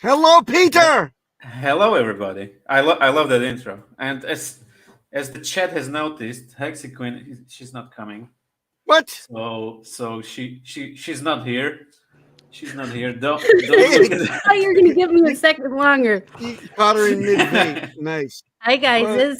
Hello, Peter. Hello, everybody. I love that intro. And as the chat has noticed, Quinn, she's not coming. What? So she's not here. She's not here. Don't look at I thought you were gonna give me a second longer. You caught her in mid-vape. Nice. Hi guys. Well,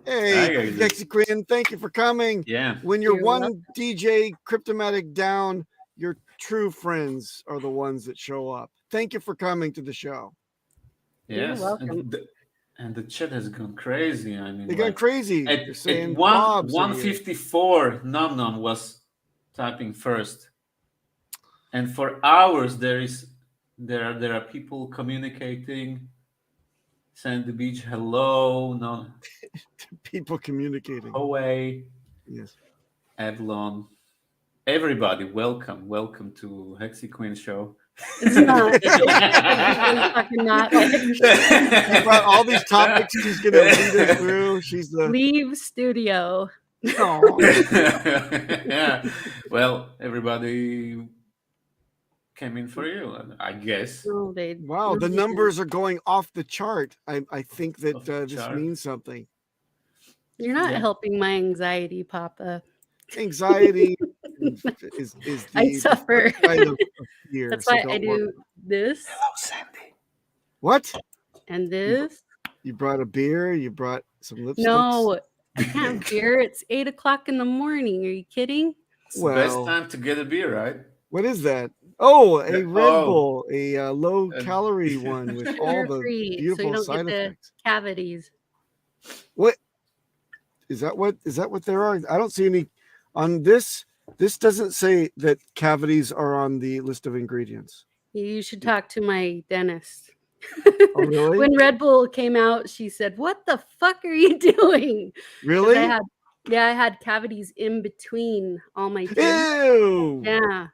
Hi, hey, guys. Quinn, thank you for coming. Yeah. When you're You're one welcome. DJ Cryptomatic down, your true friends are the ones that show up. Thank you for coming to the show. You're Yes. welcome. And the chat has gone crazy. I mean, They got crazy. They're At saying Bob's are here. 1:54, Nom was typing first, and for hours there are people communicating. Send the beach, hello, no, People communicating. away, Yes. Avalon, everybody, welcome to Hexicans show. It's not. It's really fucking not. She brought all these topics she's gonna lead us through. She's the Leave studio. Yeah. Well, everybody came in for you, I guess. Oh, wow. The numbers are going off the chart. I think that Off the this chart. means something. You're not Yeah. helping my anxiety, Papa. Anxiety is I the suffer. side of fear. That's so why I don't worry. do this Hello, Sandy. What? and this. You brought a beer. You brought some lipsticks. No, I can't have beer. It's 8 o'clock in the morning. Are you kidding? It's the best Well, time to get a beer, right? what is that? Oh, a Yeah, Red oh. Bull, a low-calorie one with all the Sugar-free, so beautiful you don't side get the effects. cavities. What is that? What there are? I don't see any on this. This doesn't say that cavities are on the list of ingredients. You should talk to my dentist. Oh, really? When Red Bull came out, she said, "What the fuck are you doing?" 'Cause Really? I had cavities in between all my teeth. Ew. Yeah,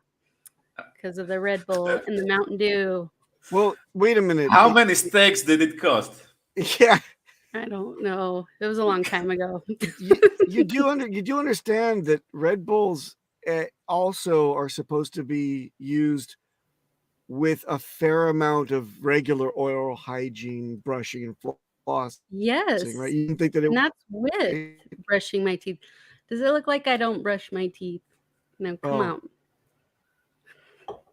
because of the Red Bull and the Mountain Dew. Well, wait a minute. How many steaks did it cost? Yeah, I don't know. It was a long time ago. you do understand that Red Bulls also are supposed to be used with a fair amount of regular oral hygiene, brushing and flossing, Yes, right? You didn't think that it and that's with brushing my teeth. Does it look like I don't brush my teeth? No, come Oh. out.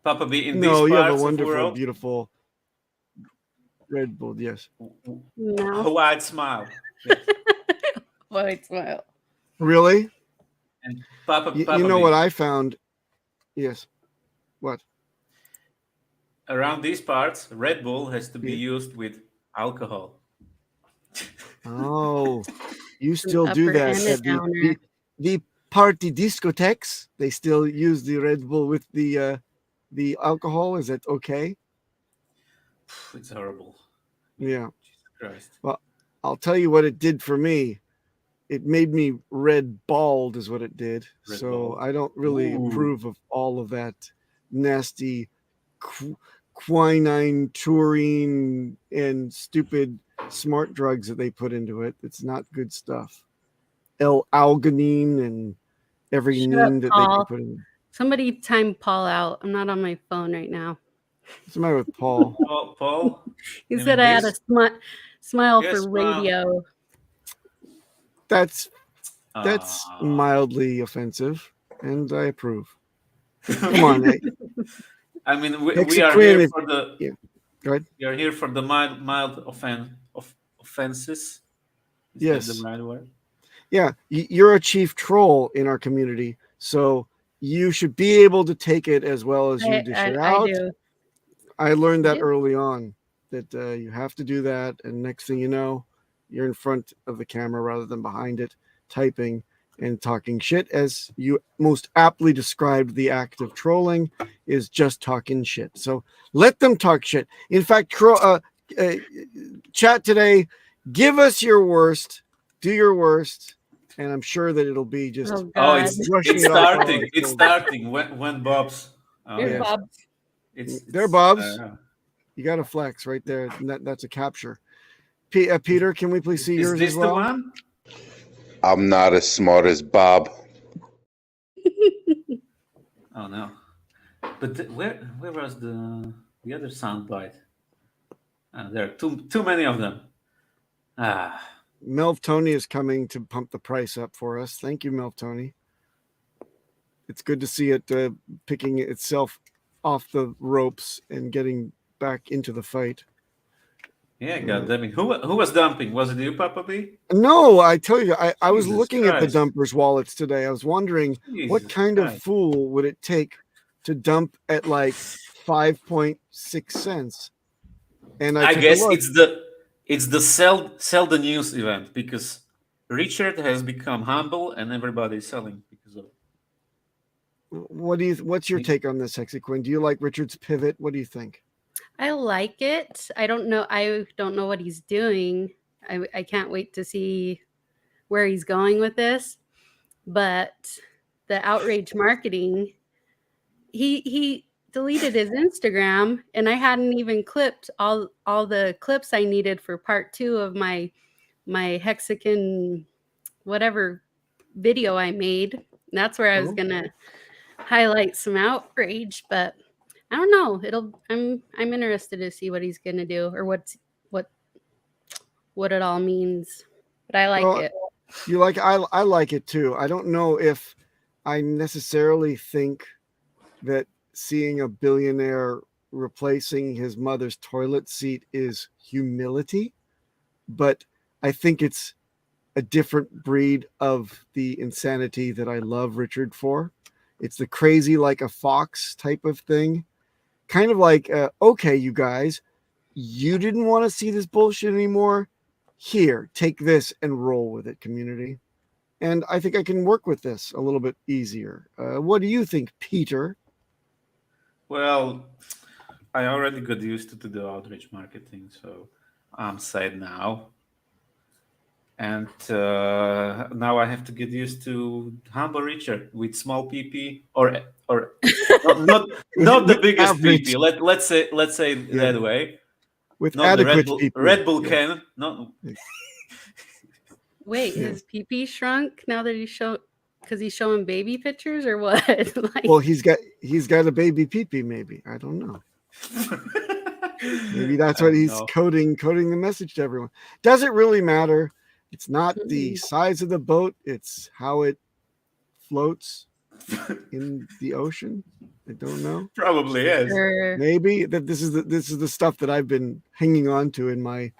Papa B, in No, these you have a parts of the wonderful, world, beautiful Red Bull. Yes. No. a wide smile. Yes. White smile. Really? And Papa You know B, what I found? Yes. What? around these parts, Red Bull has to be Yeah. used with alcohol. Oh, you An still do upper that and a at downer. the party discotheques. They still use the Red Bull with the alcohol. Is that okay? It's horrible. Yeah. Jesus Christ. I'll tell you what it did for me. It made me red bald, is what it did. Red So bald. I don't really Ooh. approve of all of that nasty quinine, taurine, and stupid smart drugs that they put into it. It's not good stuff. L-alganine and every Shut name up, that they Paul. can put in. Somebody time Paul out. I'm not on my phone right now. What's the matter with Paul? Paul? He I said mean, I had a smile Yes, for smile. radio. That's Ah. mildly offensive, and I approve. Come on, eh? I mean, we Hexy are Quinn, here if- for the. yeah. Go ahead. We are here for the mild offenses. Is Yes. that the right word? Yeah, you're a chief troll in our community, so you should be able to take it as well as you dish it I out. do. I learned that Yeah. early on, that you have to do that, and next thing you know, you're in front of the camera rather than behind it, typing and talking shit. As you most aptly described, the act of trolling is just talking shit. So let them talk shit. In fact, chat today, give us your worst, do your worst, and I'm sure that it'll be just Oh, Oh, God. it's brushing it's it off our starting. It's shoulders. starting when Bob's. Oh, Here's yeah. Bob. They're Bob's. uh, You got a flex right there. And that's a capture. Peter, can we please see is yours this as well? the one? I'm not as smart as Bob. Oh no! But where was the other soundbite? There are too many of them. Melv Tony is coming to pump the price up for us. Thank you, Melv Tony. It's good to see it picking itself off the ropes and getting back into the fight. Yeah, goddamn it. Who was dumping? Was it you, Papa B? No, I tell you, I was Jesus looking at the Christ. dumpers wallets today. I was wondering what Jesus kind of Christ. fool would it take to dump at like 5.6 cents. And I took a guess look. it's the sell the news event, because Richard has become humble and everybody's selling because of it. What's your take on this, Hexicon? Do you like Richard's pivot? What do you think? I like it. I don't know what he's doing. I can't wait to see where he's going with this. But the outrage marketing, he deleted his Instagram, and I hadn't even clipped all the clips I needed for part 2 of my Hexican whatever video I made. And that's where I was gonna highlight some outrage, but I don't know. I'm interested to see what he's gonna do, or what it all means. But I like it. You like I like it too. I don't know if I necessarily think that seeing a billionaire replacing his mother's toilet seat is humility, but I think it's a different breed of the insanity that I love Richard for. It's the crazy like a fox type of thing. Kind of like, okay, you guys, you didn't want to see this bullshit anymore. Here, take this and roll with it, community. And I think I can work with this a little bit easier. What do you think, Peter? Well, I already got used to the outreach marketing, so I'm sad now. And now I have to get used to humble Richard with small PP, or not the biggest average. PP. Let's say that way. With Not the adequate Red Bull PP. can. No. Wait, his PP shrunk now that because he's showing baby pictures, or what? Like, Well, he's got a baby PP. Maybe, I don't know. Maybe that's what he's coding the message to everyone. Does it really matter? It's not the size of the boat, it's how it floats in the ocean. I don't know. Probably is. Sure. Maybe that this is the stuff that I've been hanging on to in my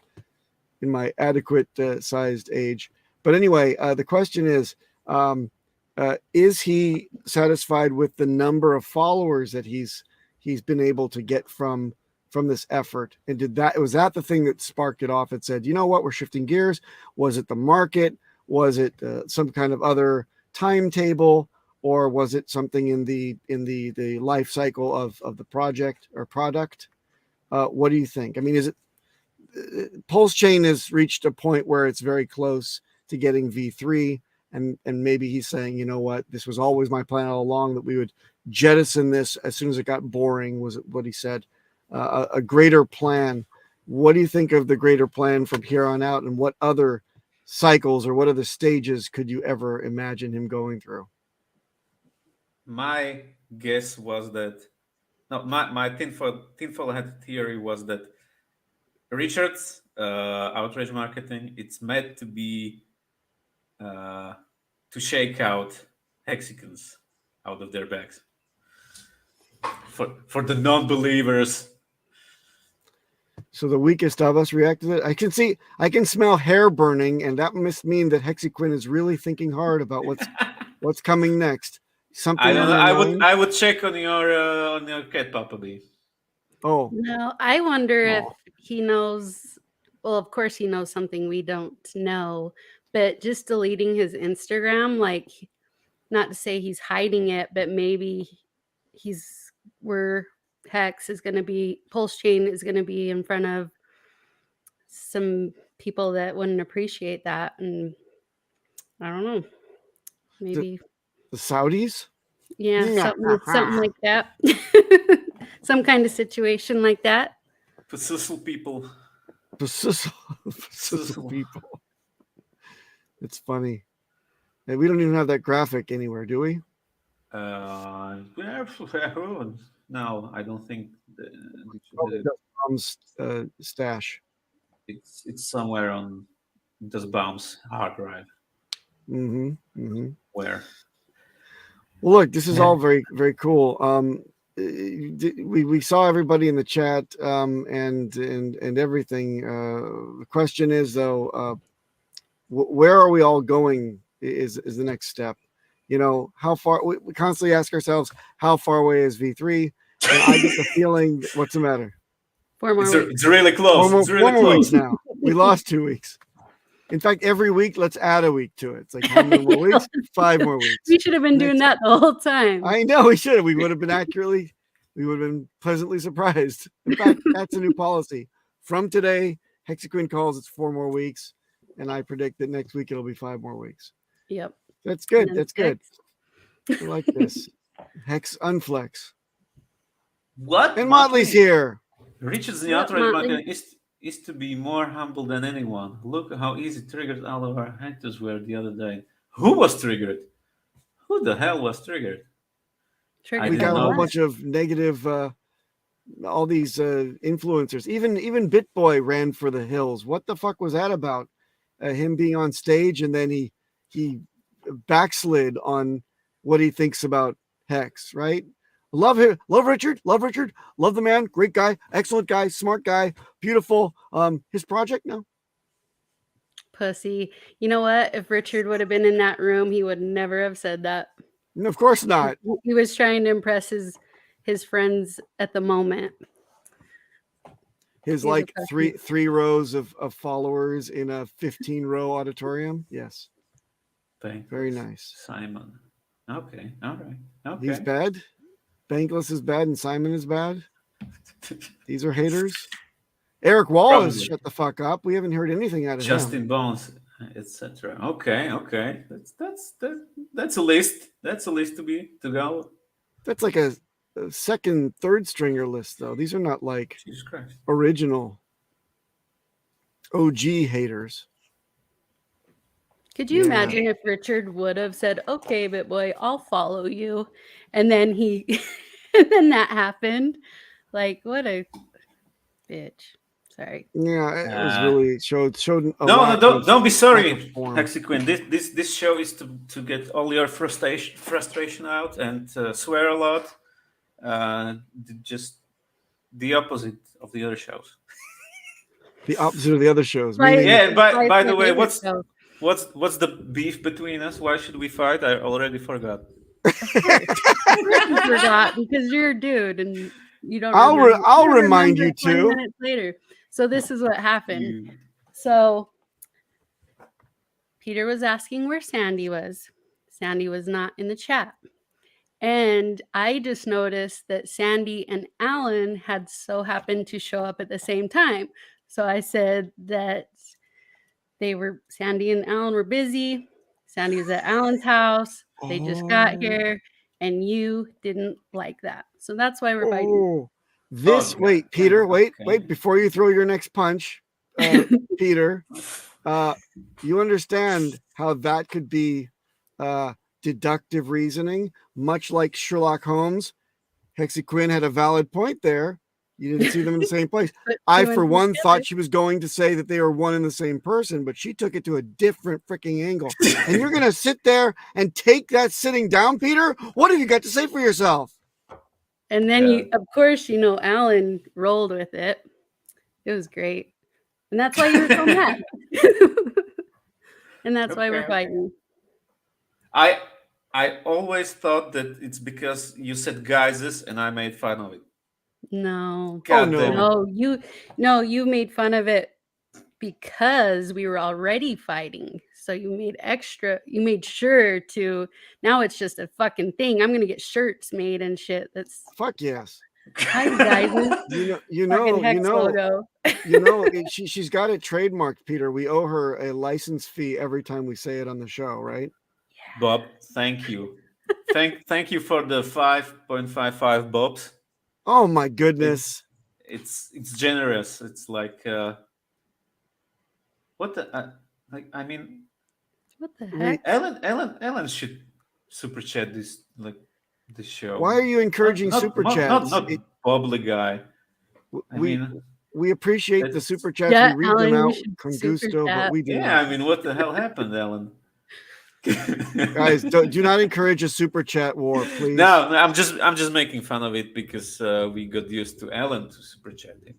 adequate sized age. But anyway, the question is he satisfied with the number of followers that he's been able to get from this effort? And was that the thing that sparked it off and said, you know what, we're shifting gears? Was it the market? Was it some kind of other timetable, or was it something in the life cycle of the project or product? What do you think? I mean, is it Pulse Chain has reached a point where it's very close to getting V3, and maybe he's saying, you know what, this was always my plan all along, that we would jettison this as soon as it got boring, was what he said. A greater plan. What do you think of the greater plan from here on out, and what other cycles or what other stages could you ever imagine him going through? My guess was that my tinfoil hat theory was that Richard's outrage marketing, it's meant to be to shake out Hexicans out of their bags for the non-believers. So the weakest of us reacted to it. I can smell hair burning, and that must mean that Hexicon is really thinking hard about what's coming next. Something I don't know. I would check on your cat, Papa B. Oh no, I wonder if he knows. Well, of course he knows something we don't know, but just deleting his Instagram, like, not to say he's hiding it, but maybe where Hex is going to be, Pulse Chain is going to be in front of some people that wouldn't appreciate that. And I don't know, maybe the Saudis. Yeah, something like that. Some kind of situation like that. Persistent people. Persistent people. It's funny. And we don't even have that graphic anywhere, do we? No, I don't think. Baum's stash. It's somewhere on Das Baum's hard drive. Where? Well, look, this is all very, very cool. We saw everybody in the chat and everything. The question is though, where are we all going? Is the next step? You know, how far? We constantly ask ourselves, how far away is V3? And I get the feeling, what's the matter? 4 more weeks. It's really close. It's really four more close. weeks now. We lost 2 weeks. In fact, every week, let's add a week to it. It's like how many more weeks? 5 more weeks. We should have been doing that the whole time. I know we should have. We would have been pleasantly surprised. In fact, that's a new policy. From today, Hexicans calls it's 4 more weeks, and I predict that next week it'll be 5 more weeks. Yep. That's good. That's good. I like this. Hex Unflex. What? And Motley's here. Richard's the outright market is to be more humble than anyone. Look how easy triggered all of our hackers were the other day. Who was triggered? Who the hell was triggered? We got a whole bunch of negative, all these influencers. Even BitBoy ran for the hills. What the fuck was that about? Him being on stage and then he backslid on what he thinks about Hex, right? Love him, love Richard, love the man, great guy, excellent guy, smart guy, beautiful. His project, no. Pussy. You know what? If Richard would have been in that room, he would never have said that. No, of course not. He was trying to impress his friends at the moment. His like three rows of followers in a 15-row auditorium. Yes. Very nice. Simon. Okay. All right. Okay. He's bad. Bankless is bad and Simon is bad. These are haters. Eric Wallace, shut the fuck up. We haven't heard anything out of Justin Bones, etc. Okay. That's a list. That's a list to go. That's like a second, third stringer list, though. These are not like original OG haters. Could you imagine if Richard would have said, "Okay, BitBoy, I'll follow you," and then and then that happened? Like, what a bitch. Sorry. Yeah, it was really showed. No, don't be sorry, Hexicans. This show is to get all your frustration out and swear a lot. Just the opposite of the other shows. The opposite of the other shows. By the way, what's the beef between us? Why should we fight? I already forgot. You forgot because you're a dude and you don't. I'll remind you too. 20 minutes later. So this is what happened. So Peter was asking where Sandy was. Sandy was not in the chat. And I just noticed that Sandy and Alan had so happened to show up at the same time. So I said that Sandy and Alan were busy. Sandy was at Alan's house. They just got here. And you didn't like that. So that's why we're fighting. Wait, Peter, wait, before you throw your next punch, Peter, you understand how that could be deductive reasoning, much like Sherlock Holmes. Quinn had a valid point there. You didn't see them in the same place. I, for one, thought she was going to say that they were one and the same person, but she took it to a different freaking angle. And you're going to sit there and take that sitting down, Peter? What have you got to say for yourself? And then of course, Alan rolled with it. It was great. And that's why you were so mad. And that's why we're fighting. I always thought that it's because you said guises and I made fun of it. No. No, you made fun of it because we were already fighting. So you made sure to, now it's just a fucking thing. I'm going to get shirts made and shit. That's fuck yes. Hi guys. She's got it trademarked, Peter. We owe her a license fee every time we say it on the show, right? Yeah. Bob, thank you. Thank you for the 5.55 bobs. Oh my goodness. It's generous. It's like what the what the heck? Ellen should super chat this show. Why are you encouraging super chats? Not bubbly guy. we appreciate the That's- super chats. Yeah, we read Alan, them we out should con super gusto, but chat. we do Yeah, I not. mean, what the hell happened, Alan? Guys, do not encourage a super chat war, please. No, I'm just making fun of it because we got used to Alan to super chatting.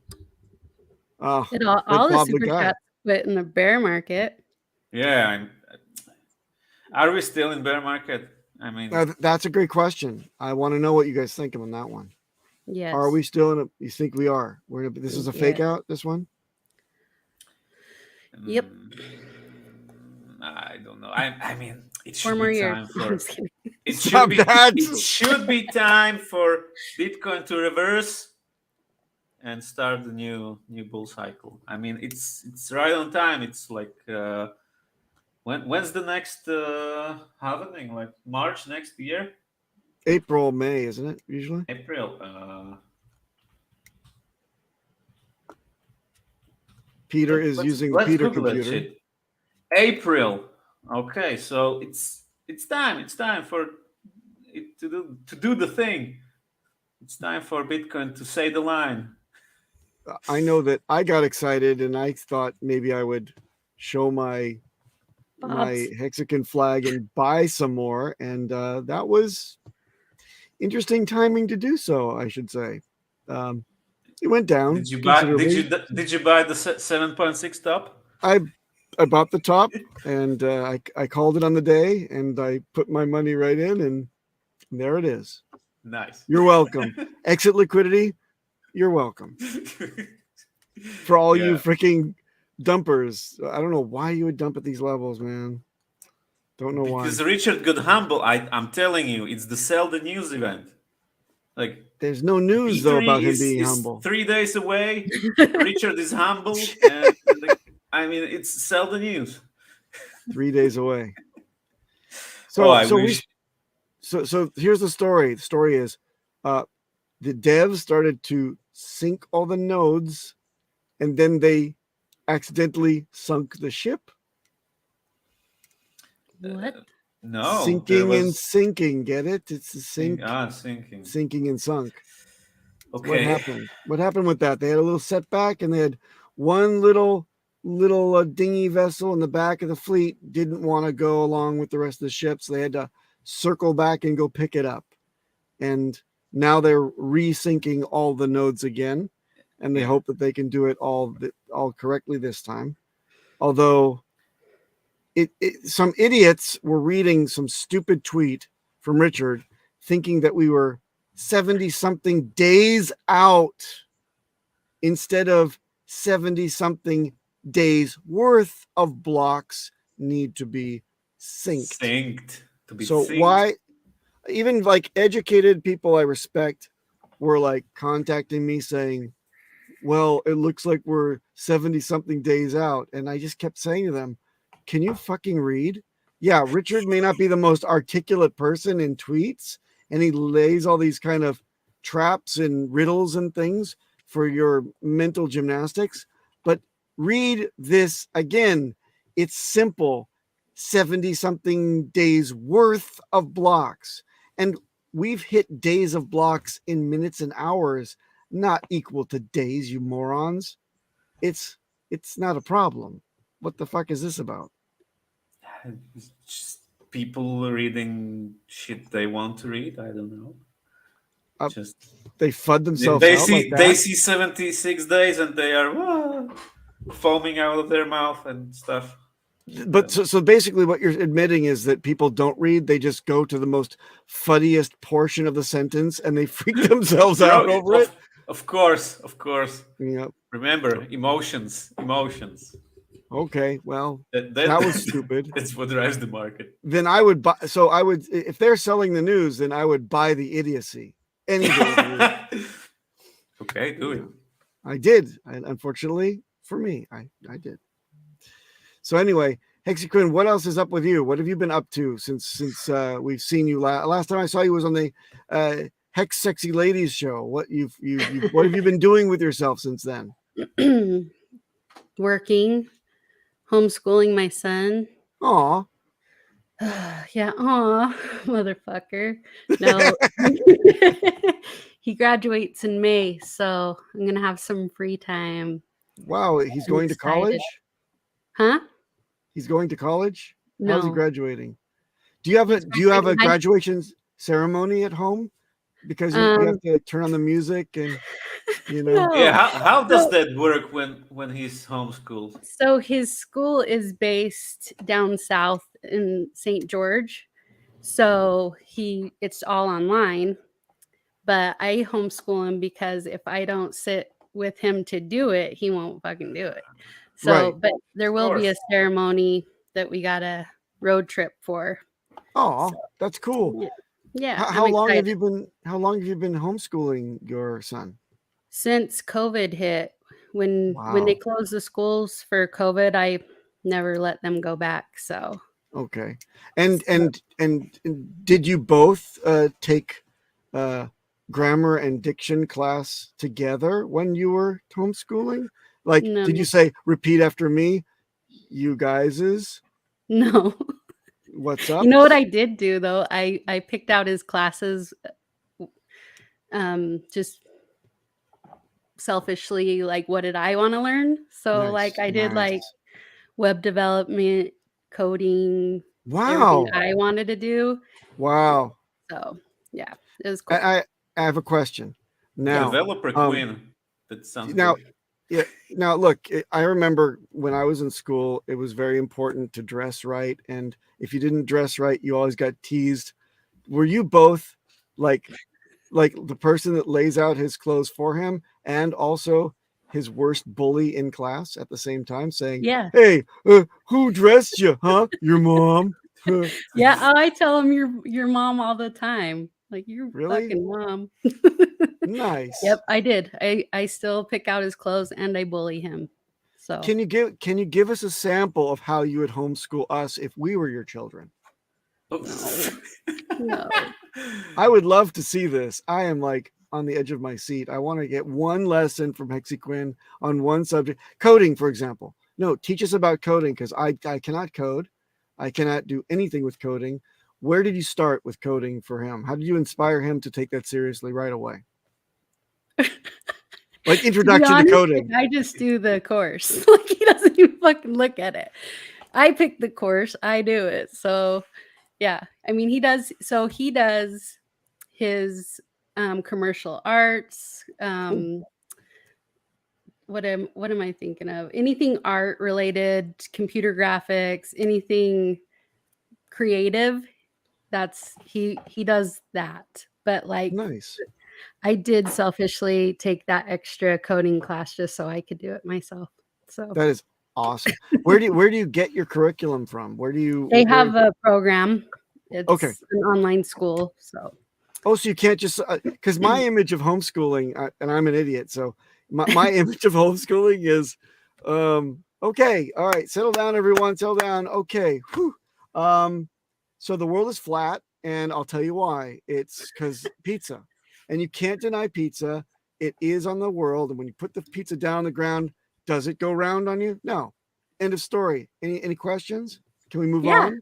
Oh, It all like the Bob the super guy. chats quit in the bear market. Yeah, are we still in bear market? I mean, That's a great question. I want to know what you guys think on that one. Yes. Are we still in a? You think we are? We're in a, this is a fake Yes. out. This one. Yep. I don't know. I mean, it 4 should more be years. time I'm for. just kidding. It Stop should be. that. It should be time for Bitcoin to reverse and start the new bull cycle. I mean, it's right on time. It's like when's the next halving? Like March next year? April, May, isn't it usually? April. Peter is using the Peter Google that computer. shit. April. Okay, so it's time. It's time for it to do the thing. It's time for Bitcoin to say the line. I know that I got excited and I thought maybe I would show my Bob's. Hexican flag and buy some more, and that was interesting timing to do so. I should say. It went down. Did you buy? considerably. Did you buy the 7.6 top? I bought the top, and I called it on the day, and I put my money right in, and there it is. Nice. You're welcome. Exit liquidity. You're welcome. For all you freaking dumpers, I don't know why you would dump at these levels, man. Don't know why. Because Richard got humble. I'm telling you, it's the sell the news event. Like there's no news though about him is being humble. 3 days away. Richard is humble, and I mean it's sell the news. 3 days away. So so here's the story. The story is the devs started to sync all the nodes, and then they accidentally sunk the ship. What? No, sinking and sinking. Get it? It's the sink. Sinking. Sinking and sunk. Okay. What happened? What happened with that? They had a little setback, and they had one little dinghy vessel in the back of the fleet didn't want to go along with the rest of the ships. They had to circle back and go pick it up. And now they're resyncing all the nodes again, and they hope that they can do it all correctly this time. Although some idiots were reading some stupid tweet from Richard thinking that we were 70 something days out instead of 70 something days worth of blocks need to be synced. Why even like educated people I respect were like contacting me saying, well, it looks like we're 70 something days out. And I just kept saying to them, can you fucking read? Yeah, Richard may not be the most articulate person in tweets, and he lays all these kind of traps and riddles and things for your mental gymnastics. But read this again. It's simple. 70 something days worth of blocks. And we've hit days of blocks in minutes and hours, not equal to days, you morons. It's not a problem. What the fuck is this about? Just people reading shit they want to read. I don't know. They FUD themselves they out see like that. They see 76 days and they are foaming out of their mouth and stuff. But so basically what you're admitting is that people don't read. They just go to the most fuddiest portion of the sentence and they freak themselves out over it. Of course. Yep. Remember, emotions. Okay, well, that was stupid. That's what drives the market. Then I would buy. So I would, if they're selling the news, then I would buy the idiocy any day. Okay, do it. I did. Unfortunately for me, I did. So anyway, Quinn, what else is up with you? What have you been up to since we've seen you last time I saw you was on the Hex Sexy Ladies show? What what have you been doing with yourself since then? Working, homeschooling my son. Aw. Yeah, aw, motherfucker. No. he graduates in May, so I'm gonna have some free time. Wow, he's I'm going to excited. college? Huh? He's going to college? How's he No. graduating? Do you have a He's graduation graduating ceremony at home? Because you Um, have to turn on the music and No. Yeah, how does So- that work when he's homeschooled? So his school is based down south in St. George. So it's all online. But I homeschool him because if I don't sit with him to do it, he won't fucking do it. So, Right. but there will be a course. ceremony that we got a road trip for. Oh, So, that's cool. yeah. How I'm long have excited. you been homeschooling your son? Since COVID hit, when they Wow. closed the schools for COVID, I never let them go back. So Okay. And did you both take grammar and diction class together when you were homeschooling? Like, no, did you say repeat after me? You guys's? no. What's up? You know what I did do though? I picked out his classes just selfishly, like what did I want to learn? So Nice, like I did like nice. web development, coding, Wow. everything I wanted to do. Wow. So yeah, it was cool. I have a question. Now, Developer Quinn. That sounds now, good. yeah. Now, look, I remember when I was in school, it was very important to dress right, and if you didn't dress right, you always got teased. Were you both like the person that lays out his clothes for him, and also his worst bully in class at the same time, saying, Yeah. "Hey, who dressed you? Huh? Your mom." Yeah, I tell him your mom all the time. Like your Really? fucking mom. Nice. Yep, I did. I still pick out his clothes and I bully him. So Can you give us a sample of how you would homeschool us if we were your children? no. I would love to see this. I am like on the edge of my seat. I want to get one lesson from Quinn on one subject. Coding, for example. No, teach us about coding, because I cannot code. I cannot do anything with coding. Where did you start with coding for him? How did you inspire him to take that seriously right away? Like introduction to coding. I just do the course. Like he doesn't even fucking look at it. I pick the course, I do it. So yeah, I mean he does his commercial arts. What am I thinking of? Anything art related, computer graphics, anything creative. That's he does that. But like Nice. I did selfishly take that extra coding class just so I could do it myself. So That is awesome. Where do you get your curriculum from? Where do you? they have a program. It's Okay. an online school. So Oh, so you can't just because my image of homeschooling, and I'm an idiot, so my image of homeschooling is, okay, all right, settle down, everyone, settle down. Okay, whew. So the world is flat, and I'll tell you why. It's because pizza, and you can't deny pizza. It is on the world, and when you put the pizza down on the ground, does it go round on you? No. End of story. Any questions? Can we move on?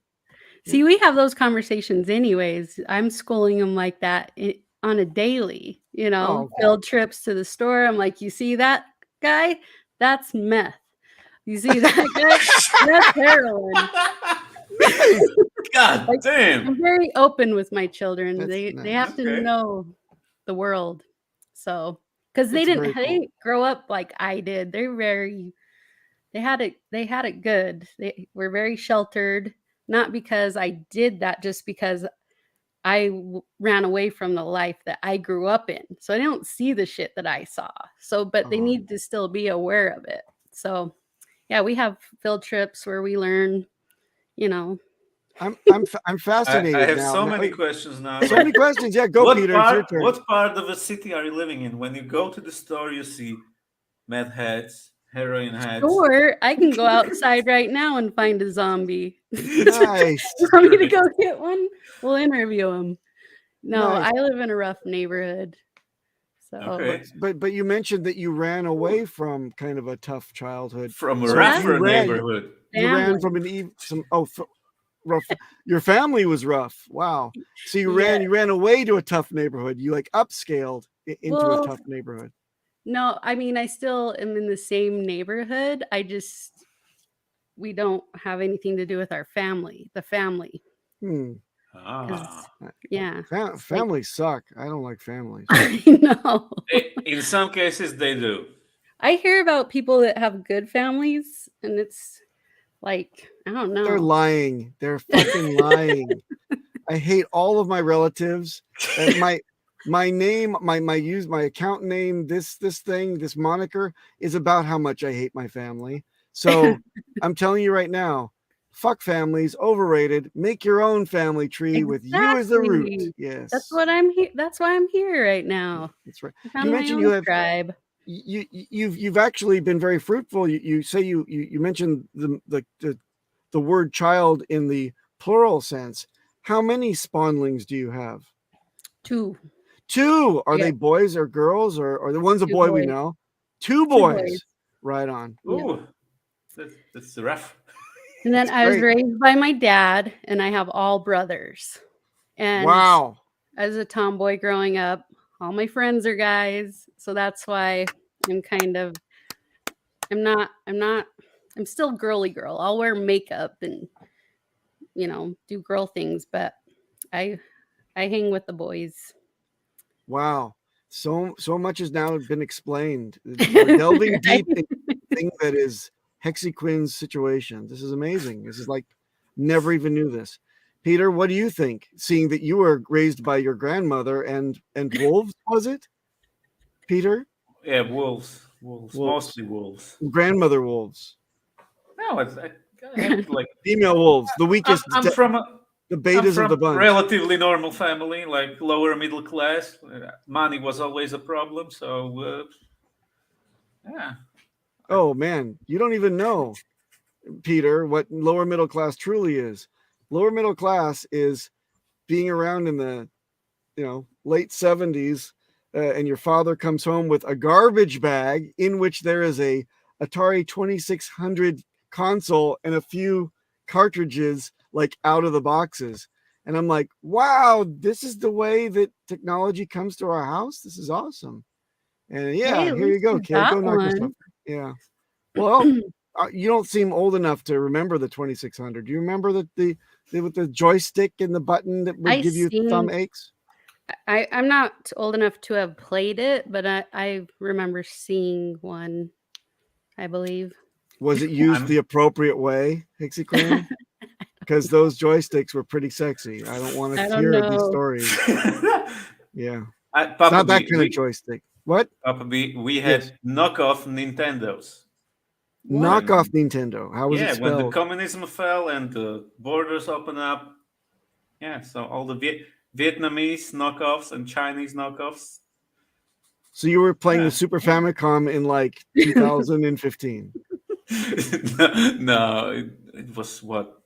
See, we have those conversations anyways. I'm schooling them like that on a daily, Oh, okay. field trips to the store. I'm like, you see that guy? That's meth. You see that guy? That's heroin. God Like, damn. I'm very open with my children. That's They nice. have to Okay. know the world. So, because That's very cool. didn't grow up like I did. They had it good. They were very sheltered, not because I did that, just because I ran away from the life that I grew up in. So I don't see the shit that I saw. So, but they Oh. need to still be aware of it. So, yeah, we have field trips where we learn, I'm fascinated I have now. so many questions now. So many questions. Yeah, go, Peter. It's your turn. What part of a city are you living in? When you go to the store, you see meth heads, heroin heads. Or I can go outside right now and find a zombie. Nice. You want me to go get one? We'll interview him. No, Nice. I live in a rough neighborhood. So Okay. But you mentioned that you ran away from kind of a tough childhood. From a So rougher you ran neighborhood. you ran family. from an rough. Your family was rough. Wow. So you Yeah. ran away to a tough neighborhood. You like upscaled into a Well, tough neighborhood. no, I mean, I still am in the same neighborhood. We don't have anything to do with our family, the family. Hmm. Ah. Yeah. Families suck. I don't like families. I know. In some cases, they do. I hear about people that have good families, and it's like, I don't know. They're lying. They're fucking lying. I hate all of my relatives. My name, my account name, this thing, this moniker is about how much I hate my family. So I'm telling you right now, fuck families, overrated. Make your own family tree with you as the root. Exactly. Yes, That's what I'm here. That's why I'm here right now. that's right. I found You my mentioned own you have tribe. you've actually been very fruitful. You say you mentioned the word child in the plural sense. How many spawnlings do you have? 2. Two. Are Yeah. they boys or girls, or the one's a 2 boy we boys. know? Two 2 boys. boys. Right on. Yeah. Ooh, that's rough. And then That's I was great. raised by my dad, and I have all brothers. And Wow. as a tomboy growing up, all my friends are guys, so that's why I'm still girly girl. I'll wear makeup and do girl things, but I hang with the boys. Wow. So much has now been explained. We're delving deep into the thing that is Hexyquinn's situation. This is amazing. This is like never even knew this. Peter, what do you think? Seeing that you were raised by your grandmother and wolves, was it? Peter? Yeah, wolves, Wolves. mostly wolves. Grandmother wolves. No, I had like Female wolves, the weakest, I'm from the betas of the bunch. relatively normal family, like lower middle class. Money was always a problem, so yeah. Oh man, you don't even know, Peter, what lower middle class truly is. Lower middle class is being around in the late 70s, and your father comes home with a garbage bag in which there is a Atari 2600 console and a few cartridges like out of the boxes. And I'm like, wow, this is the way that technology comes to our house. This is awesome. And yeah, Hey, at here you least go, you kid. Go got knock yourself. one. Yeah. Well, you don't seem old enough to remember the 2600. Do you remember the with the joystick and the button that would give you thumb aches? I'm not old enough to have played it, but I remember seeing one, I believe. Was it used the appropriate way, Hexy Quinn? Because those joysticks were pretty sexy. I don't want to hear these stories. Yeah. It's not that kind of joystick. What? Papa B, we had knockoff Nintendos. Knockoff Nintendo. How was it spelled? When the communism fell and the borders opened up. Yeah, so all the Vietnamese knockoffs and Chinese knockoffs. So you were playing the Super Famicom in like 2015? No, it was what?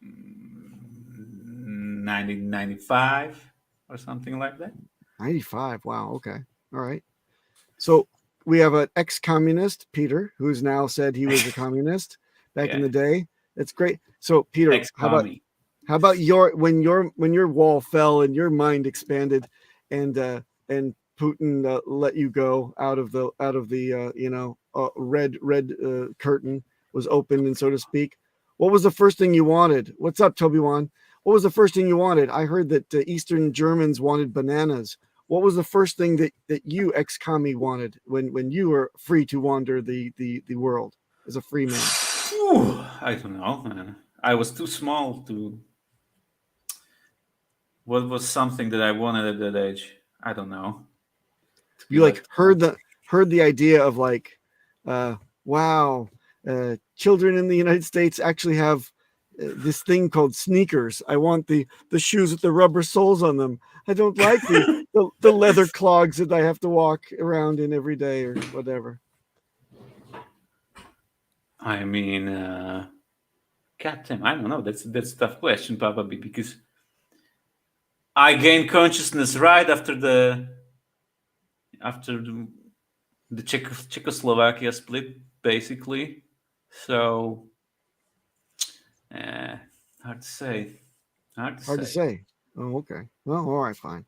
1995 or something like that. 95. Wow. Okay. All right. So we have an ex-communist, Peter, who's now said he was a communist back in the day. That's great. So Peter, how about when your wall fell and your mind expanded, and Putin let you go out of the red curtain was opened, and so to speak. What was the first thing you wanted? What's up, Toby-Wan? What was the first thing you wanted? I heard that Eastern Germans wanted bananas. What was the first thing that you, ex-commie, wanted when you were free to wander the world as a free man? I don't know, man. I was too small to. What was something that I wanted at that age? I don't know. You like heard the idea of like, wow, children in the United States actually have this thing called sneakers. I want the shoes with the rubber soles on them. I don't like the leather clogs that I have to walk around in every day or whatever. I mean, goddamn, I don't know. That's a tough question, probably, because I gained consciousness right after the Czechoslovakia split, basically. So Hard to say. Hard to say. Oh, okay. Well, all right, fine.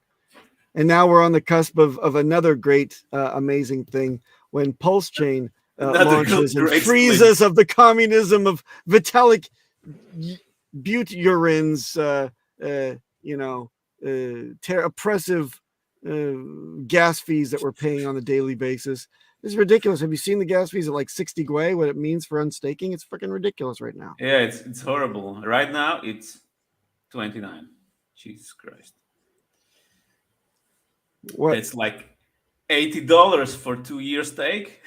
And now we're on the cusp of another great, amazing thing when Pulse Chain launches and frees us of the communism of Vitalik Buterins, oppressive gas fees that we're paying on a daily basis. This is ridiculous. Have you seen the gas fees at like 60 Gwei, what it means for unstaking? It's freaking ridiculous right now. Yeah, it's horrible. Right now, it's 29. Jesus Christ. What? It's like $80 for 2 year stake.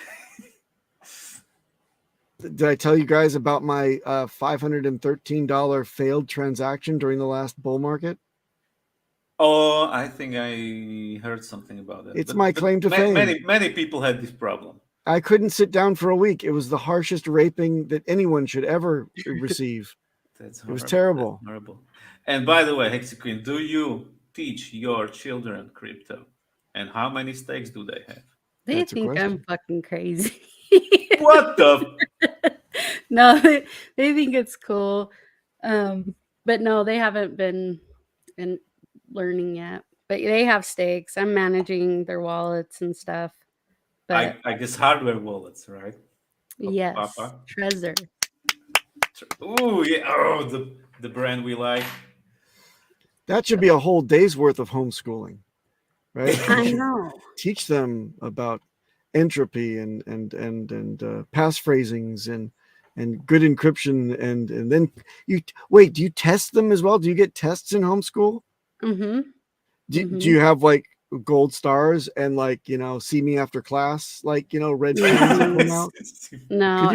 Did I tell you guys about my $513 failed transaction during the last bull market? Oh, I think I heard something about that. It's my claim to fame. Many people had this problem. I couldn't sit down for a week. It was the harshest raping that anyone should ever receive. It was terrible. That's horrible. And by the way, HEXy, do you teach your children crypto? And how many stakes do they have? They think I'm fucking crazy. What the? No, they think it's cool. But no, they haven't been learning yet. But they have stakes. I'm managing their wallets and stuff. But I guess hardware wallets, right? Yes. Papa. Trezor. Oh, yeah. Oh, the brand we like. That should be a whole day's worth of homeschooling, right? I know. Teach them about entropy and passphrasings and good encryption and then do you test them as well? Do you get tests in homeschool? Mm-hmm. Do you have like gold stars and like see me after class red come out? No,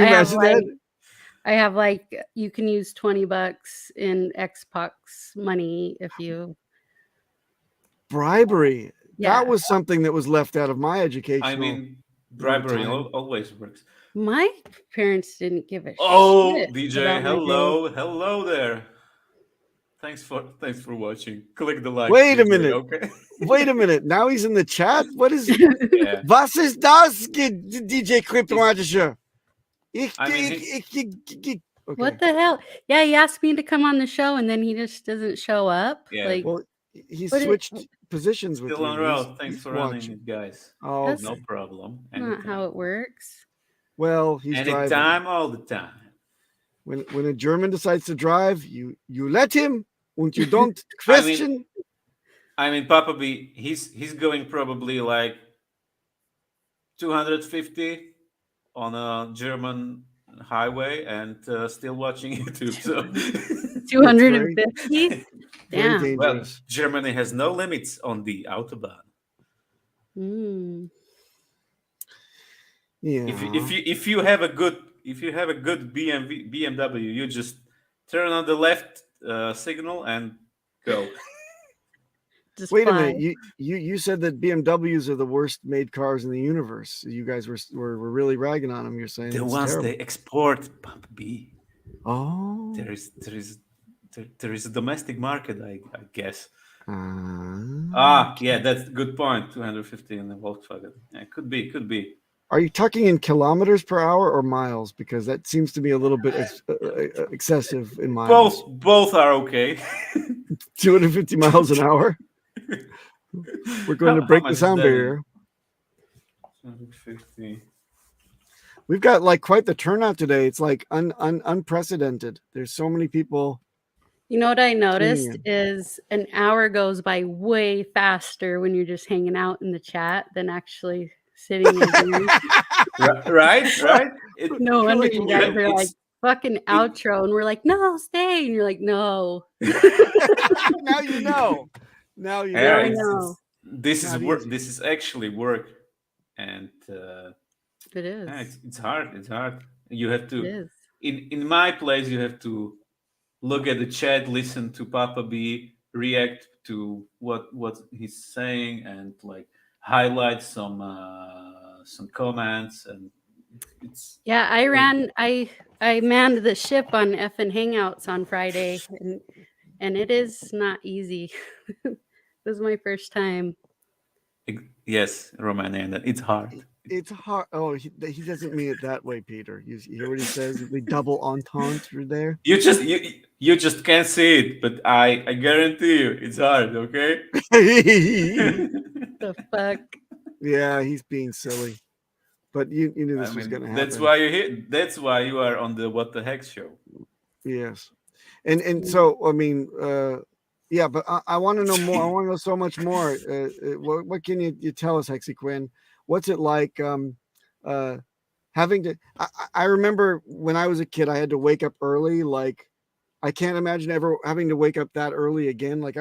I have like you can use $20 in Xbox money if you bribery. Yeah. That was something that was left out of my education. I mean, bribery always works. My parents didn't give a shit. DJ, hello there. Thanks for watching. Click the like. Wait a DJ, minute. Okay. Wait a minute. Now he's in the chat. What is? Yeah. Was ist das, DJ Kryptomatischer? Okay. What the hell? Yeah, he asked me to come on the show, and then he just doesn't show up. Yeah. Like, well, he switched positions with Still you. on road. Thanks for running it, guys. Oh, That's no problem. not how it works. Well, he's anytime, driving. all the time. When a German decides to drive, you let him, and you don't question. I mean, Papa B, he's going probably like 250 on a German highway and still watching YouTube. So 250. Damn. Well, Germany has no limits on the autobahn. Yeah. If you have a good BMW, you just turn on the left signal and go. Wait a minute. You said that BMWs are the worst made cars in the universe. You guys were really ragging on them. You're saying the ones terrible. They export, Papa B. Oh. There is a domestic market, I guess. Yeah, that's a good point. 250 in the Volkswagen. Yeah, could be. Are you talking in kilometers per hour or miles? Because that seems to be a little bit excessive in miles. Both are okay. 250 miles an hour. We're going to break the sound barrier. 250. We've got like quite the turnout today. It's like unprecedented. There's so many people. You know what I noticed is an hour goes by way faster when you're just hanging out in the chat than actually sitting in here. Right. No wonder you guys are like fucking outro, and we're like, no, stay, and you're like, no. Now you know. Now you know. This is work. This is actually work, and it is. It's hard. It's hard. You have to. In my place, you have to look at the chat, listen to Papa B, react to what he's saying, and like highlight some comments, and it's. Yeah, I manned the ship on effing Hangouts on Friday, and it is not easy. This is my first time. Yes, Romania, and it's hard. it's hard. Oh, he doesn't mean it that way, Peter. You hear what he says? The double entendre there. You just can't see it, but I guarantee you it's hard. Okay. The fuck. Yeah, he's being silly. But you knew I this was going to mean, that's happen. why you're here. That's why you are on the What the Hex show. Yes. And so, I mean, yeah, but I want to know more. I want to know so much more. What can you tell us, Hexy Quinn? What's it like having to? I remember when I was a kid, I had to wake up early. Like, I can't imagine ever having to wake up that early again. Like,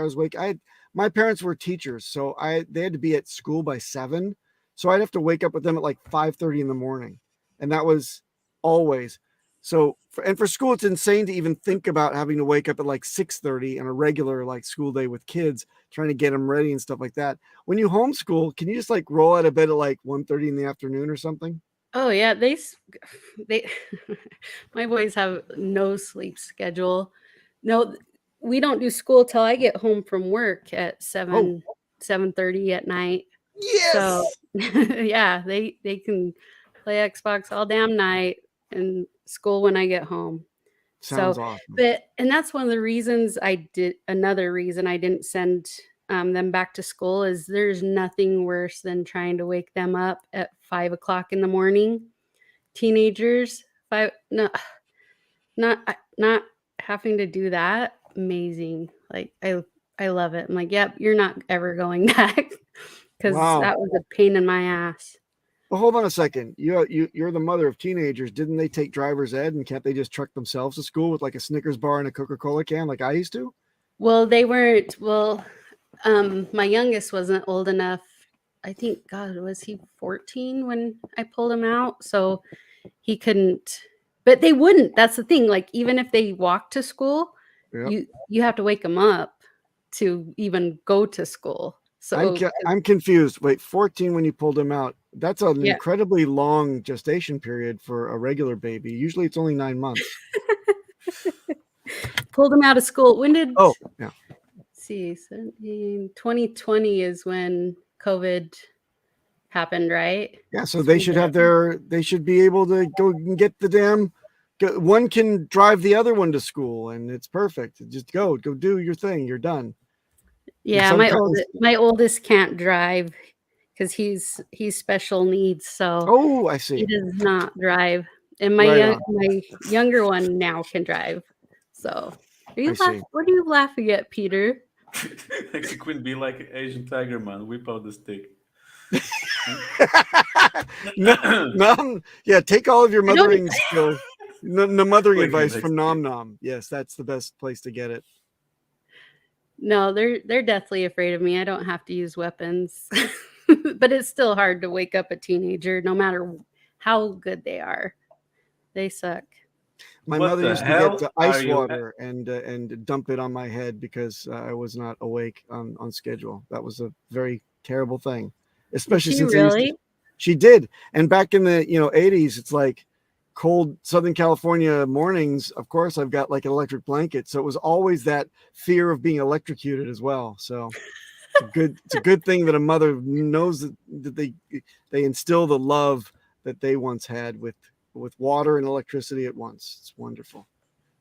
my parents were teachers, so they had to be at school by 7. So I'd have to wake up with them at like 5:30 in the morning, and that was always. So, for school, it's insane to even think about having to wake up at like 6:30 on a regular like school day with kids, trying to get them ready and stuff like that. When you homeschool, can you just like roll out of bed at like 1:30 in the afternoon or something? Oh yeah, they my boys have no sleep schedule. No, we don't do school till I get home from work at 7:30 at night. Yes. So yeah, they can play Xbox all damn night and school when I get home. Sounds So, awesome. and that's one of the reasons another reason I didn't send them back to school is there's nothing worse than trying to wake them up at 5 o'clock in the morning. Teenagers, not having to do that. Amazing. Like I love it. I'm like, yep, you're not ever going back because Wow. that was a pain in my ass. Well, hold on a second. You're the mother of teenagers. Didn't they take driver's ed, and can't they just truck themselves to school with like a Snickers bar and a Coca-Cola can like I used to? Well, they weren't. Well, my youngest wasn't old enough. I think, God, was he 14 when I pulled him out? So he couldn't. But they wouldn't. That's the thing. Like, even if they walked to school, Yep. you have to wake them up to even go to school. So I'm confused. Wait, 14 when you pulled him out. That's an Yeah. incredibly long gestation period for a regular baby. Usually it's only 9 months. pulled him out of school. When did? Oh, yeah. See, 2020 is when COVID happened, right? Yeah, so they should be able to go and get one can drive the other one to school, and it's perfect. Just go do your thing. You're done. Yeah, my oldest can't drive because he's special needs, so Oh, I see. he does not drive. And Right my younger one now can drive. So I see. what are you laughing at, Peter? Hexy Quinn be like an Asian tiger, man. Whip out the stick. Yeah, take all of your mothering skills. The mothering advice from Nom Nom. Yes, that's the best place to get it. No, they're deathly afraid of me. I don't have to use weapons. But it's still hard to wake up a teenager, no matter how good they are. They suck. My mother used to get ice water and dump it on my head because I was not awake on schedule. That was a very terrible thing, especially since she did. And back in the 80s, it's like cold Southern California mornings. Of course, I've got like an electric blanket, so it was always that fear of being electrocuted as well. So it's a good thing that a mother knows that they instill the love that they once had with water and electricity at once. It's wonderful.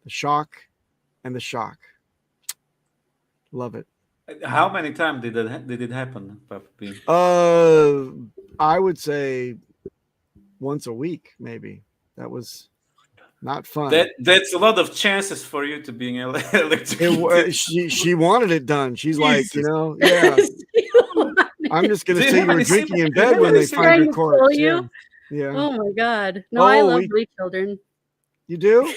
The shock and the shock. Love it. How many times did it happen, Papa P? I would say once a week, maybe. That was not fun. That's a lot of chances for you to being electrocuted. She wanted it done. She's like, yeah. I'm just gonna say you were drinking in bed when they find your corpse. Yeah. Oh my God. No, I love my children. You do?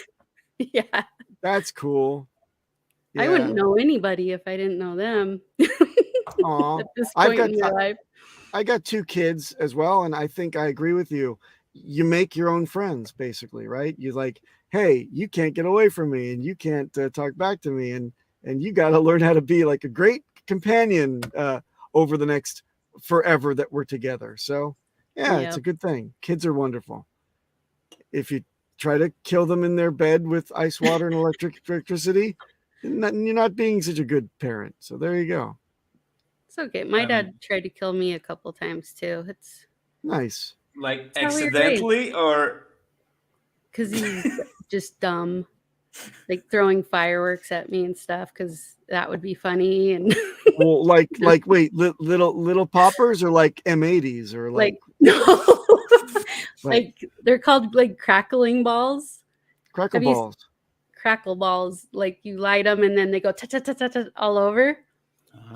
Yeah. That's cool. Yeah. I wouldn't know anybody if I didn't know them. Aw. At this point in your life. I got 2 kids as well, and I think I agree with you. You make your own friends, basically, right? You're like, hey, you can't get away from me, and you can't talk back to me, and you got to learn how to be like a great companion over the next forever that we're together. So yeah, it's a good thing. Kids are wonderful. If you try to kill them in their bed with ice water and electricity, you're not being such a good parent. So there you go. It's okay. My dad tried to kill me a couple times too. It's nice. Like how we were raised. accidentally or Because he's just dumb, like throwing fireworks at me and stuff. Because that would be funny. And Well, wait, little poppers or like M80s or like no, like they're called like crackling balls. crackle Have you balls. Crackle balls, like you light them and then they go ta ta ta ta ta all over.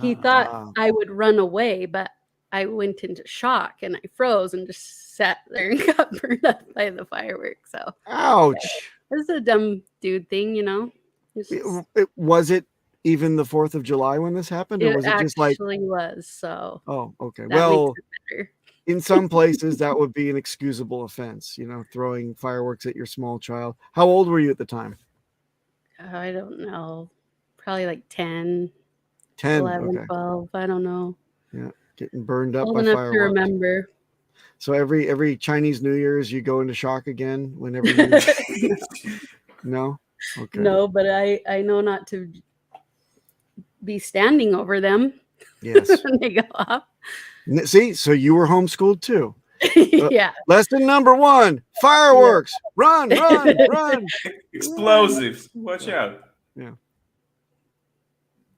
He thought I would run away, but I went into shock and I froze and just sat there and got burned up by the fireworks. So Ouch. it was a dumb dude thing, you know. Was it even the 4th of July when this happened, or was it just like? Actually was so. Oh, okay. That Well, makes it better. in some places that would be an excusable offense, throwing fireworks at your small child. How old were you at the time? I don't know. Probably like 10, 11, okay. 12. I don't know. Yeah, getting burned up Old by enough fireworks. to remember. So every Chinese New Year's you go into shock again whenever you No? Okay. No, but I know not to be standing over them Yes. when they go off. See, so you were homeschooled too. Yeah. Lesson number 1, fireworks. Run, run. explosives. Watch out. Yeah.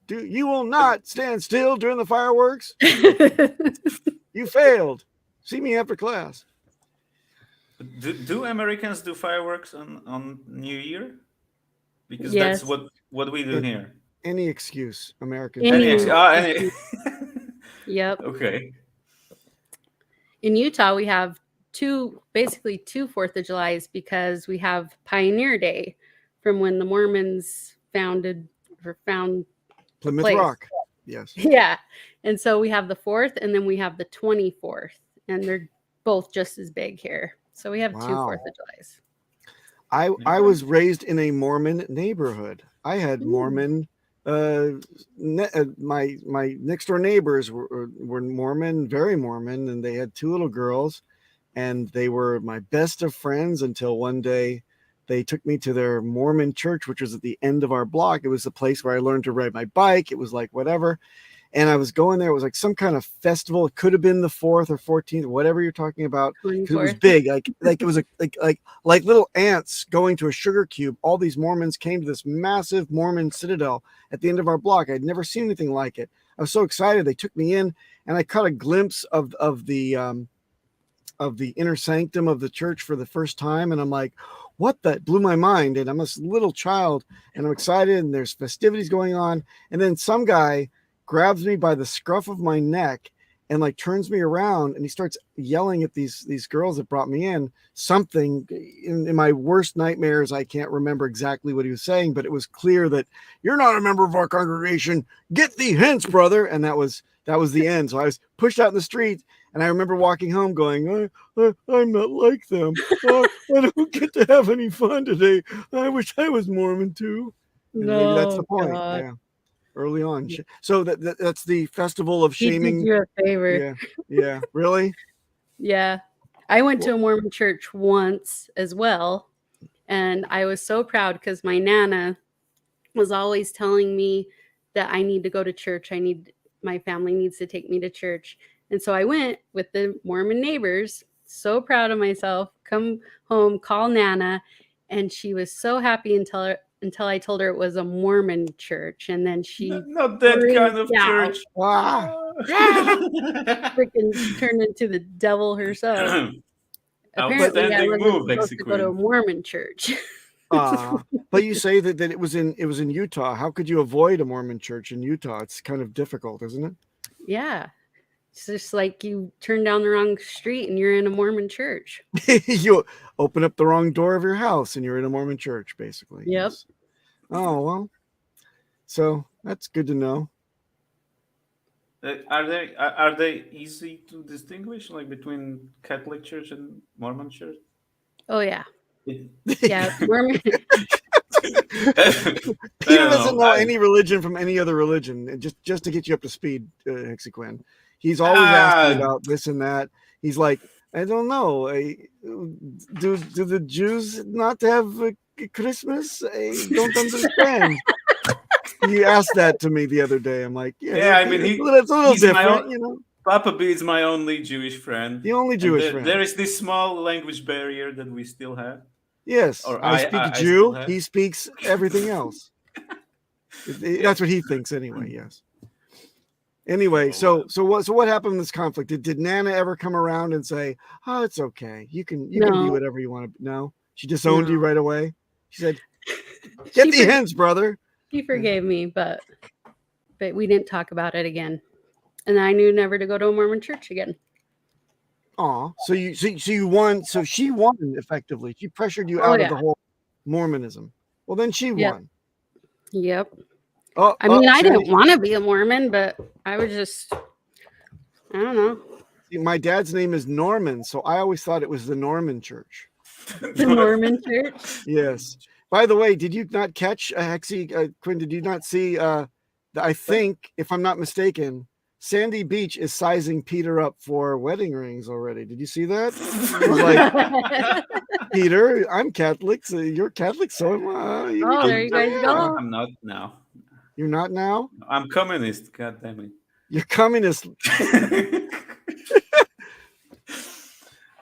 You will not stand still during the fireworks. You failed. See me after class. Do Americans do fireworks on New Year? Because Yes. that's what we do here. Any excuse, Americans. Any. Yep. Okay. In Utah, we have basically two 4th of Julys because we have Pioneer Day from when the Mormons found Plymouth place. Rock. Yes. Yeah. And so we have the 4th and then we have the 24th, and they're both just as big here. So we have two Wow. 4th of Julys. I was raised in a Mormon neighborhood. I had Mormon. My next door neighbors were Mormon, very Mormon, and they had 2 little girls, and they were my best of friends until one day they took me to their Mormon church, which was at the end of our block. It was the place where I learned to ride my bike. It was like whatever. And I was going there. It was like some kind of festival. It could have been the 4th or 14th, whatever you're talking about. Because it was big. Like it was like little ants going to a sugar cube. All these Mormons came to this massive Mormon citadel at the end of our block. I'd never seen anything like it. I was so excited. They took me in, and I caught a glimpse of the inner sanctum of the church for the first time. And I'm like, what? That blew my mind. And I'm this little child, and I'm excited, and there's festivities going on. And then some guy grabs me by the scruff of my neck and like turns me around, and he starts yelling at these girls that brought me in something. In my worst nightmares, I can't remember exactly what he was saying, but it was clear that you're not a member of our congregation. Get thee hence, brother. And that was the end. So I was pushed out in the street, and I remember walking home going, I'm not like them. I don't get to have any fun today. I wish I was Mormon too. And maybe that's the point. God. Yeah. Early on. So that's the festival of shaming. He did you a favor. Yeah. Really? Yeah. I went to a Mormon church once as well, and I was so proud because my Nana was always telling me that I need to go to church. My family needs to take me to church. And so I went with the Mormon neighbors, so proud of myself, come home, call Nana, and she was so happy until I told her it was a Mormon church. And then she not that kind of church. Wow. Freaking turned into the devil herself. Apparently, I Outstanding wasn't move, supposed to go to a Mormon church. But you say that it was in Utah. How could you avoid a Mormon church in Utah? It's kind of difficult, isn't it? Yeah. It's just like you turn down the wrong street and you're in a Mormon church. You open up the wrong door of your house and you're in a Mormon church, basically. Yep. Yes. Oh, well. So that's good to know. Are they easy to distinguish, like between Catholic Church and Mormon Church? Oh yeah. Yeah, Mormon. He doesn't know any religion from any other religion. And just to get you up to speed, Hexy Quinn. He's always asking about this and that. He's like, I don't know. Do the Jews not have Christmas? I don't understand. He asked that to me the other day. I'm like, I mean, it's a little different, Papa B is my only Jewish friend. The only Jewish friend. There is this small language barrier that we still have. Yes, Or I speak I Jew. still have. He speaks everything else. That's what he thinks anyway. Yes. Anyway, so what happened in this conflict? Did Nana ever come around and say, "Oh, it's okay. You can be whatever you want to"? No, she disowned you right away. She said, "Get the hints, brother." She forgave me, but we didn't talk about it again. And I knew never to go to a Mormon church again. Aw, so you won. So she won effectively. She pressured you out of the whole Mormonism. Well, then she won. Yep. Oh, I mean, I didn't want to be a Mormon, but I was just, I don't know. See, my dad's name is Norman, so I always thought it was the Norman Church. The Mormon church? Yes. By the way, did you not catch HEXy, Quinn? Did you not see? I think, if I'm not mistaken, Sandy Beach is sizing Peter up for wedding rings already. Did you see that? It was like, Peter, I'm Catholic, so you're Catholic, so am I. Oh, there you guys go. I'm not now. You're not now? I'm communist. God damn it. You're communist.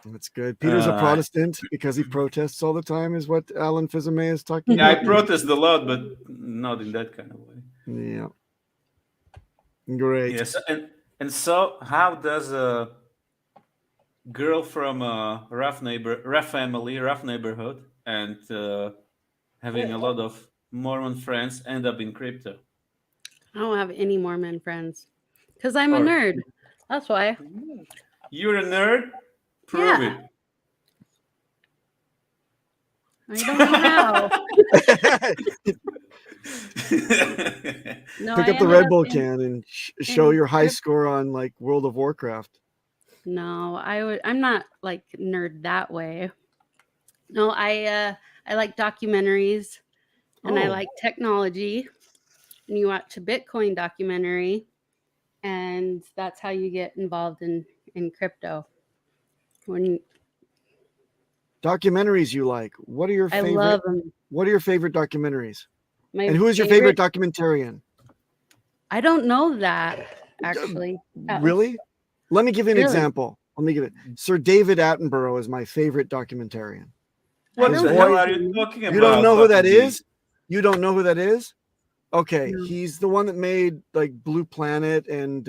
That's good. Peter's a Protestant because he protests all the time, is what Alan Fizame is talking Yeah, about. I protest a lot, but not in that kind of way. Yeah. Great. Yes, and so how does a girl from a rough family, rough neighborhood, and having a lot of Mormon friends end up in crypto? I don't have any Mormon friends because I'm a nerd. That's why. You're a nerd? Prove it. I don't know how. No, Pick up the Red Bull can and show your high score on like World of Warcraft. No, I'm not like nerd that way. No, I like documentaries and I like technology. And you watch a Bitcoin documentary, and that's how you get involved in crypto. Documentaries you like? What are your favorite? I love them. What are your favorite documentaries? And who is your favorite documentarian? I don't know that actually. Really? Let me give you an example. Let me give it. Sir David Attenborough is my favorite documentarian. What the hell are you talking about? You don't know who that is? You don't know who that is? Okay, he's the one that made like Blue Planet and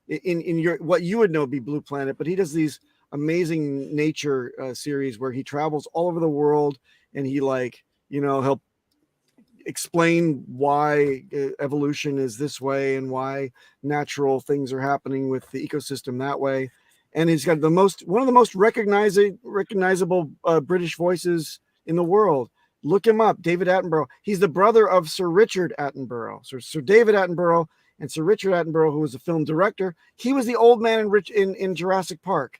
in your what you would know be Blue Planet, but he does these amazing nature series where he travels all over the world and he help explain why evolution is this way and why natural things are happening with the ecosystem that way. And he's got one of the most recognizable British voices in the world. Look him up, David Attenborough. He's the brother of Sir Richard Attenborough. So Sir David Attenborough and Sir Richard Attenborough, who was a film director, he was the old man in Jurassic Park.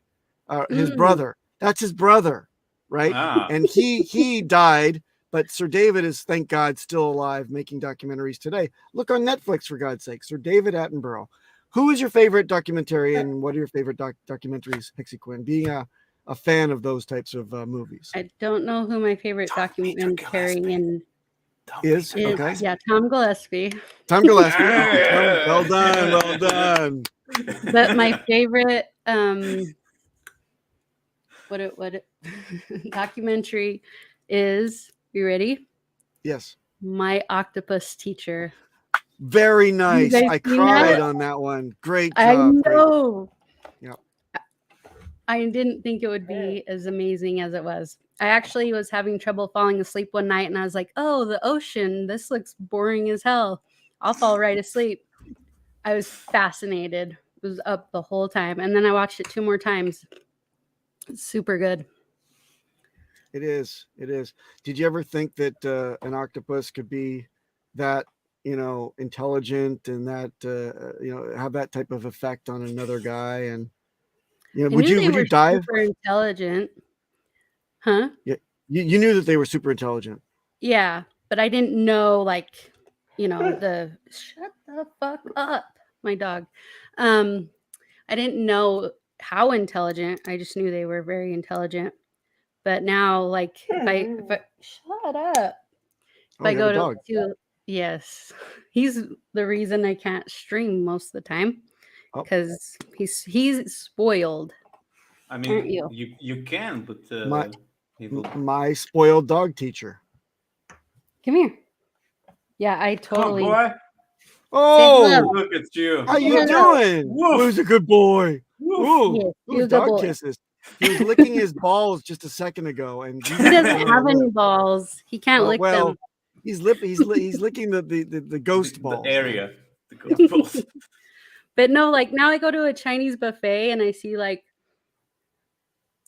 His brother. That's his brother, right? Ah. And he died, but Sir David is, thank God, still alive, making documentaries today. Look on Netflix, for God's sake. Sir David Attenborough. Who is your favorite documentarian? What are your favorite documentaries, Hexy Quinn? Being a fan of those types of movies. I don't know who my favorite documentarian is. Okay. Yeah, Tom Gillespie. Tom Gillespie. Well done. Well done. But my favorite what documentary is, you ready? Yes. My Octopus Teacher. Very nice. I cried on that one. Great job. I know. Yeah. I didn't think it would be as amazing as it was. I actually was having trouble falling asleep one night and I was like, oh, the ocean, this looks boring as hell. I'll fall right asleep. I was fascinated. It was up the whole time. And then I watched it 2 more times. It's super good. It is. It is. Did you ever think that an octopus could be that, intelligent and that, have that type of effect on another guy? And, would you dive? Super intelligent. Huh? Yeah. You knew that they were super intelligent. Yeah. But I didn't know, the shut the fuck up, my dog. I didn't know how intelligent. I just knew they were very intelligent. But now, if I shut up, if I go to yes, he's the reason I can't stream most of the time Oh. because he's spoiled. I Aren't mean, you? you can, but he will. My spoiled dog teacher. Come here. Yeah, I Come on, totally. boy. Say Oh, hello. Look at you. how you Hello. doing? Woof. Who's a good boy? Woof. Ooh, Yes, ooh, you're a good dog boy. kisses. He was licking his balls just a second ago, and He doesn't have any balls. He can't lick them. he's licking the ghost balls. The area. The Yeah. ghost balls. But no, like now I go to a Chinese buffet and I see like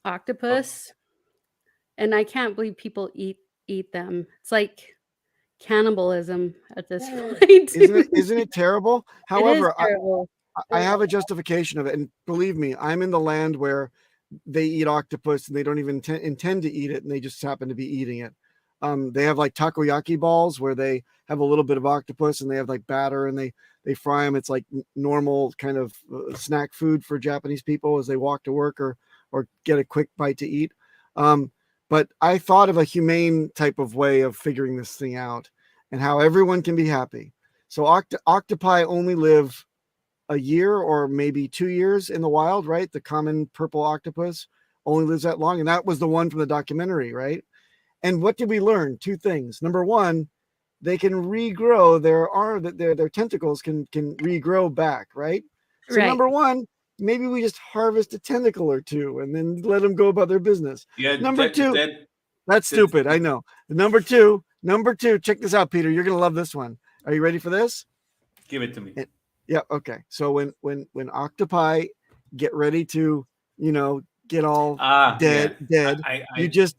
octopus, and I can't believe people eat them. It's like cannibalism at this point. Isn't it terrible? However, it is terrible. I have a justification of it, and believe me, I'm in the land where they eat octopus and they don't even intend to eat it, and they just happen to be eating it. They have like takoyaki balls where they have a little bit of octopus and they have like batter and they fry them. It's like normal kind of snack food for Japanese people as they walk to work or get a quick bite to eat. But I thought of a humane type of way of figuring this thing out and how everyone can be happy. So octopi only live a year or maybe 2 years in the wild, right? The common purple octopus only lives that long. And that was the one from the documentary, right? And what did we learn? 2 things. Number one, they can regrow their tentacles can regrow back, right? So Right. number one, maybe we just harvest a tentacle or 2 and then let them go about their business. Yeah. Number 2, that's stupid. I know. Number two, check this out, Peter. You're going to love this one. Are you ready for this? Give it to me. Yeah. Okay. So when octopi get ready to, get all dead, you just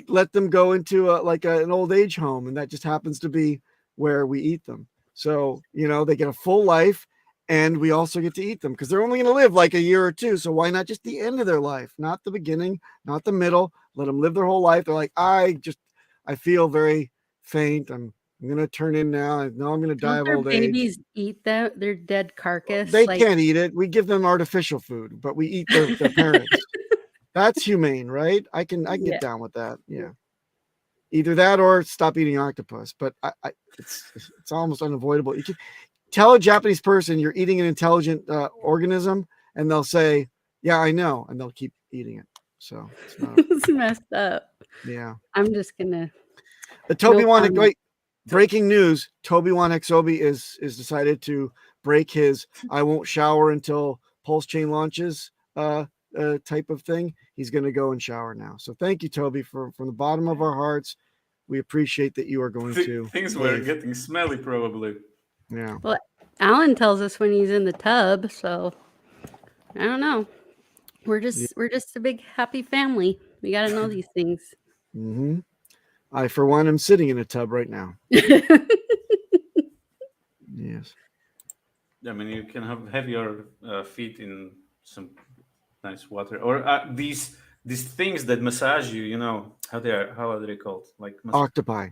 let them go into an old age home, and that just happens to be where we eat them. So they get a full life, and we also get to eat them because they're only going to live like a year or 2. So why not just the end of their life, not the beginning, not the middle? Let them live their whole life. They're like, I feel very faint. I'm going to turn in now. I know I'm going to die of old age. Babies eat their dead carcass. They can't eat it. We give them artificial food, but we eat their parents. That's humane, right? I can get down with that. Yeah. Either that or stop eating octopus. But it's almost unavoidable. You can tell a Japanese person you're eating an intelligent organism, and they'll say, "Yeah, I know," and they'll keep eating it. So it's not. It's messed up. Yeah. I'm just gonna. Wait. Breaking news: Toby-Wan Hexobi is decided to break his "I won't shower until Pulse Chain launches" type of thing. He's going to go and shower now. So thank you, Toby, from the bottom of our hearts. We appreciate that you are going to. Things were getting smelly, probably. Yeah. Well, Alan tells us when he's in the tub, so I don't know. We're just a big happy family. We got to know these things. Mm-hmm. I, for one, am sitting in a tub right now. Yes. I mean, you can have your feet in some nice water, or these things that massage you. How are they called? Like octopi.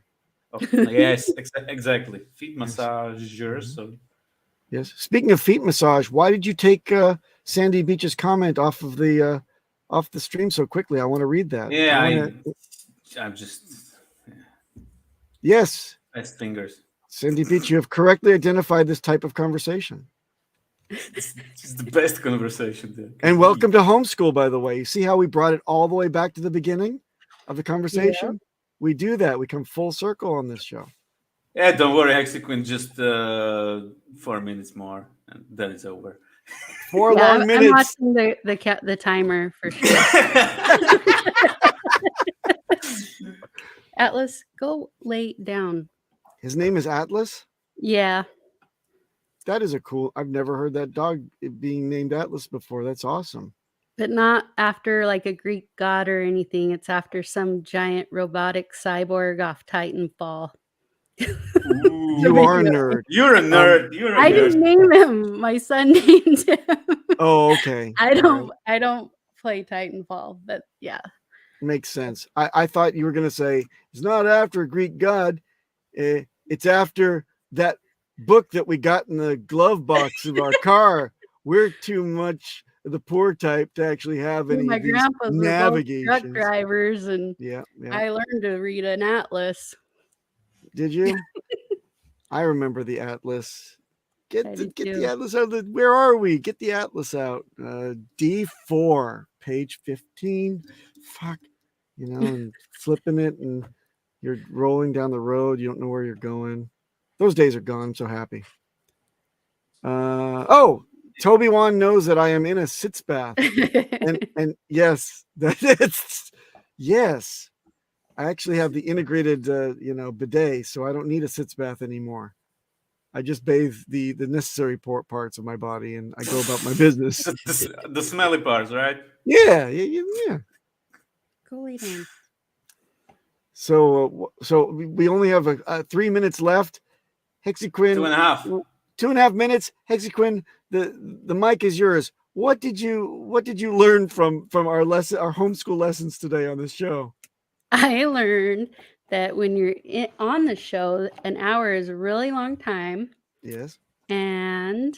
Yes, exactly. Feet massagers. So yes. Speaking of feet massage, why did you take Sandy Beach's comment off the stream so quickly? I want to read that. Yeah, I'm just. Yes. Best fingers. Sandy Beach, you have correctly identified this type of conversation. It's the best conversation there. And welcome to homeschool, by the way. You see how we brought it all the way back to the beginning of the conversation? Yeah. We do that. We come full circle on this show. Yeah, don't worry, Hexicans. Just 4 minutes more, and then it's over. 4 long minutes. I'm watching the timer for sure. Atlas, go lay down. His name is Atlas? Yeah. That is I've never heard that dog being named Atlas before. That's awesome. But not after like a Greek god or anything. It's after some giant robotic cyborg off Titanfall. Ooh, you are a nerd. You're a nerd. I didn't name him. My son named him. Oh, okay. I don't play Titanfall, but yeah. Makes sense. I thought you were going to say it's not after a Greek god. It's after that book that we got in the glove box of our car. We're too much the poor type to actually have any of these navigation. Truck drivers, and yeah. I learned to read an atlas. Did you? I remember the atlas. Get I the, do get too. the atlas out. Where are we? Get the atlas out. D4, page 15. Fuck. And flipping it, and you're rolling down the road. You don't know where you're going. Those days are gone. I'm so happy. Toby Wan knows that I am in a sitz bath. And yes, yes. I actually have the integrated bidet, so I don't need a sitz bath anymore. I just bathe the necessary parts of my body, and I go about my business. The smelly parts, right? Yeah. Go lay down. So we only have 3 minutes left. Hexiquin, 2.5. 2.5 minutes. Hexiquin, the mic is yours. What did you learn from our homeschool lessons today on this show? I learned that when you're on the show, an hour is a really long time. Yes. And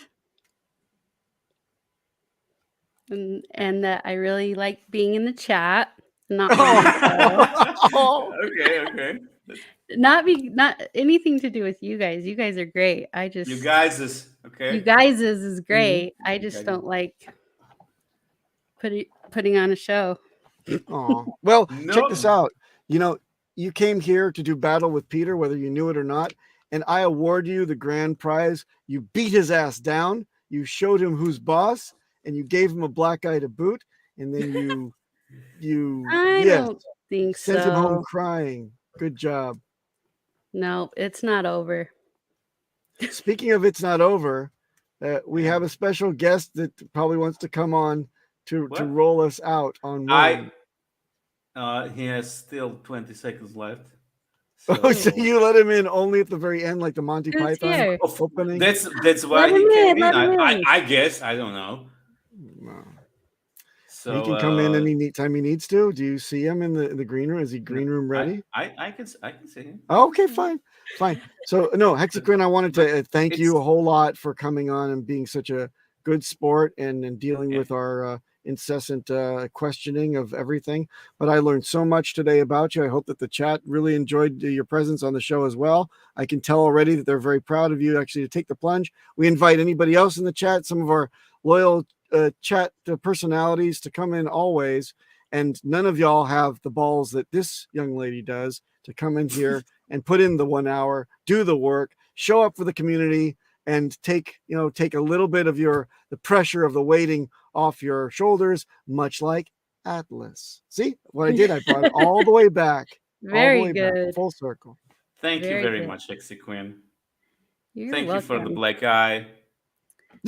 that I really like being in the chat, not Okay. not anything to do with you guys. You guys are great. You guys is okay. You guys is great. I just don't like putting on a show. Oh, well, No. check this out. You came here to do battle with Peter, whether you knew it or not, and I award you the grand prize. You beat his ass down. You showed him who's boss, and you gave him a black eye to boot, and then you I don't think sent him home so. crying. Good job. No, it's not over. Speaking of it's not over, we have a special guest that probably wants to come on to roll us out on one. He has still 20 seconds left. So you let him in only at the very end, like the Monty Who's Python here? opening? That's why he came in. I guess. I don't know. So he can come in any time he needs to. Do you see him in the green room? Is he green room ready? I can see him. Okay, fine. So no, Hexicans, I wanted to thank you a whole lot for coming on and being such a good sport and dealing with our incessant questioning of everything. But I learned so much today about you. I hope that the chat really enjoyed your presence on the show as well. I can tell already that they're very proud of you actually to take the plunge. We invite anybody else in the chat, some of our loyal chat personalities, to come in always, and none of y'all have the balls that this young lady does to come in here and put in the 1 hour, do the work, show up for the community, and take a little bit of the pressure of the waiting off your shoulders, much like Atlas. See what I did? I brought it all the way back. Very good. Back, full circle. Thank you very much, Hexicans. Thank welcome. you for the black eye.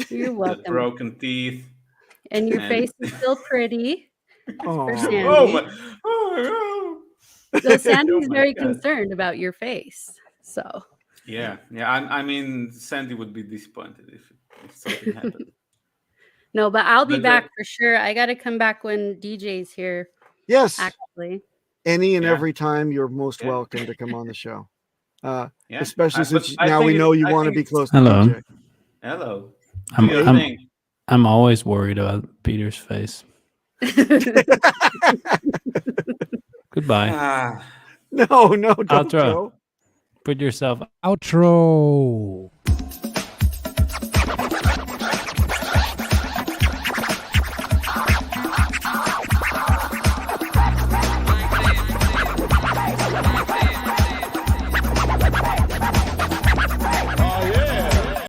You're welcome. The broken teeth. And your face is still pretty. For Sandy. Oh. So Sandy's very concerned about your face. So yeah. I mean, Sandy would be disappointed if something happened. No, but I'll be back for sure. I got to come back when DJ's here. Yes. Actually. Any and every time, you're most welcome to come on the show. Especially since now we know you want to be close to DJ. Hello. I'm always worried about Peter's face. Goodbye. No, don't Outro. go. Put yourself outro.